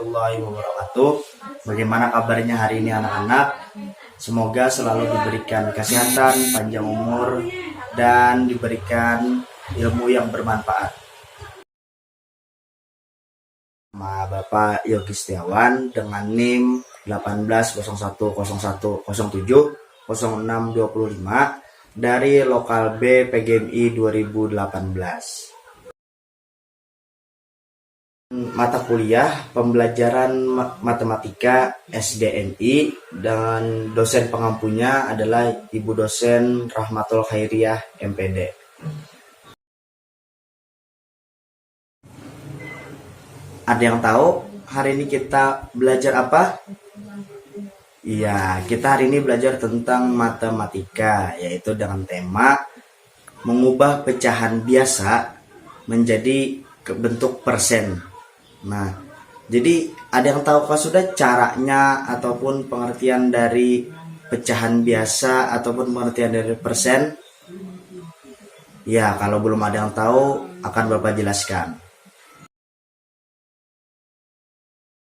warahmatullahi wabarakatuh. Bagaimana kabarnya hari ini anak-anak? Semoga selalu diberikan kesehatan, panjang umur, dan diberikan ilmu yang bermanfaat. Nama Bapak Yogi Setiawan dengan NIM 180101070625 dari Lokal B PGMI 2018. Mata kuliah pembelajaran matematika SDNI dan dosen pengampunya adalah Ibu dosen Rahmatul Khairiyah MPD. Ada yang tahu hari ini kita belajar apa? Iya, kita hari ini belajar tentang matematika, yaitu dengan tema mengubah pecahan biasa menjadi bentuk persen. Nah, jadi ada yang tahukah sudah caranya ataupun pengertian dari pecahan biasa ataupun pengertian dari persen? Ya, kalau belum ada yang tahu akan Bapak jelaskan.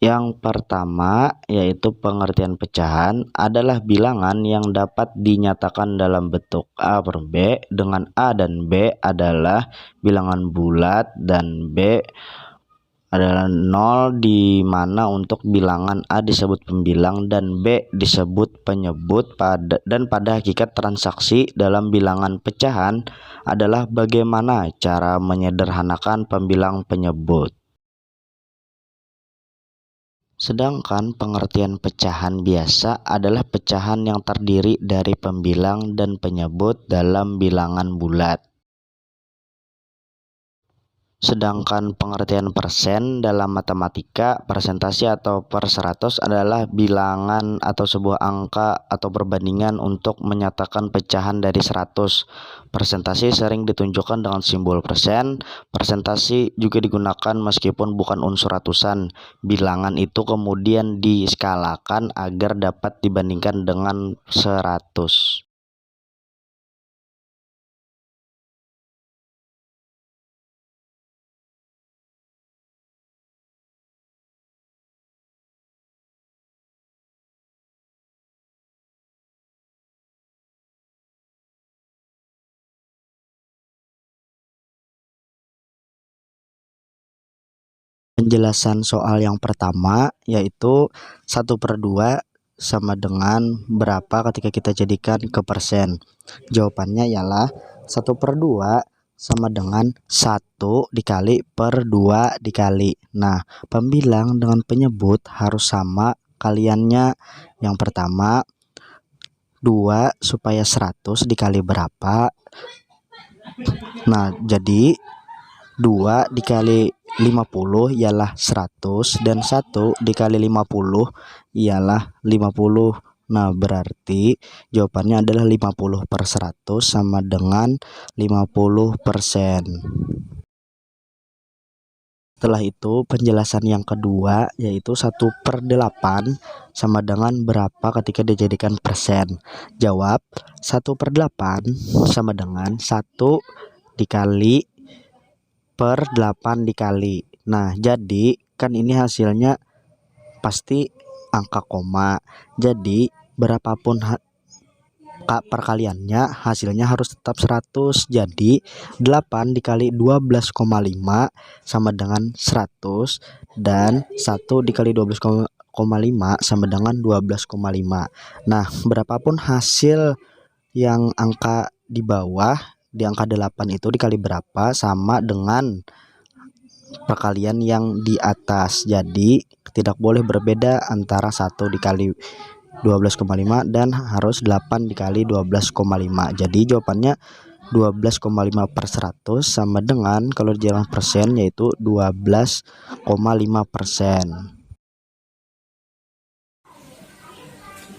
Yang pertama, yaitu pengertian pecahan adalah bilangan yang dapat dinyatakan dalam bentuk A per B, dengan A dan B adalah bilangan bulat dan B adalah 0, di mana untuk bilangan A disebut pembilang dan B disebut penyebut. Pada hakikat transaksi dalam bilangan pecahan adalah bagaimana cara menyederhanakan pembilang penyebut. Sedangkan pengertian pecahan biasa adalah pecahan yang terdiri dari pembilang dan penyebut dalam bilangan bulat. Sedangkan pengertian persen dalam matematika, persentase atau per 100 adalah bilangan atau sebuah angka atau perbandingan untuk menyatakan pecahan dari 100. Persentase sering ditunjukkan dengan simbol persen. Persentase juga digunakan meskipun bukan unsur ratusan. Bilangan itu kemudian diskalakan agar dapat dibandingkan dengan 100. Penjelasan soal yang pertama yaitu 1/2 sama dengan berapa ketika kita jadikan ke persen. Jawabannya ialah 1/2 sama dengan 1 dikali per 2 dikali. Nah, pembilang dengan penyebut harus sama kaliannya. Yang pertama 2 supaya 100 dikali berapa. Nah, jadi 2 dikali 50 ialah 100 dan 1 dikali 50 ialah 50. Nah, berarti jawabannya adalah 50/100 sama dengan 50%. Setelah itu penjelasan yang kedua yaitu 1/8 sama dengan berapa ketika dijadikan persen. Jawab 1/8 sama dengan 1 dikali per 8 dikali. Nah, jadi kan ini hasilnya pasti angka koma. Jadi berapapun perkaliannya hasilnya harus tetap 100. Jadi 8 dikali 12,5 sama dengan 100 dan 1 dikali 12,5 sama dengan 12,5. Nah, berapapun hasil yang angka di bawah, di angka 8 itu dikali berapa sama dengan perkalian yang di atas. Jadi tidak boleh berbeda antara 1 dikali 12,5 dan harus 8 dikali 12,5. Jadi jawabannya 12,5/100 sama dengan kalau di dalam persen yaitu 12,5%.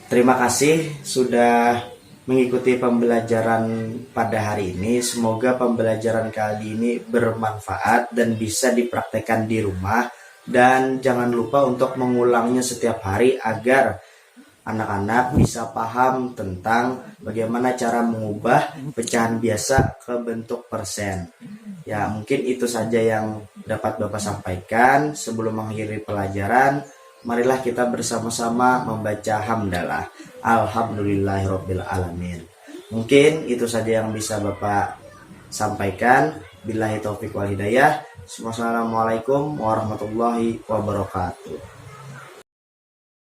Terima kasih sudah mengikuti pembelajaran pada hari ini. Semoga pembelajaran kali ini bermanfaat dan bisa dipraktekkan di rumah. Dan jangan lupa untuk mengulangnya setiap hari agar anak-anak bisa paham tentang bagaimana cara mengubah pecahan biasa ke bentuk persen. Ya, mungkin itu saja yang dapat Bapak sampaikan. Sebelum mengakhiri pelajaran, marilah kita bersama-sama membaca hamdalah. Alhamdulillahirabbil alamin. Mungkin itu saja yang bisa Bapak sampaikan. Billahi taufik wal hidayah. Wassalamualaikum warahmatullahi wabarakatuh.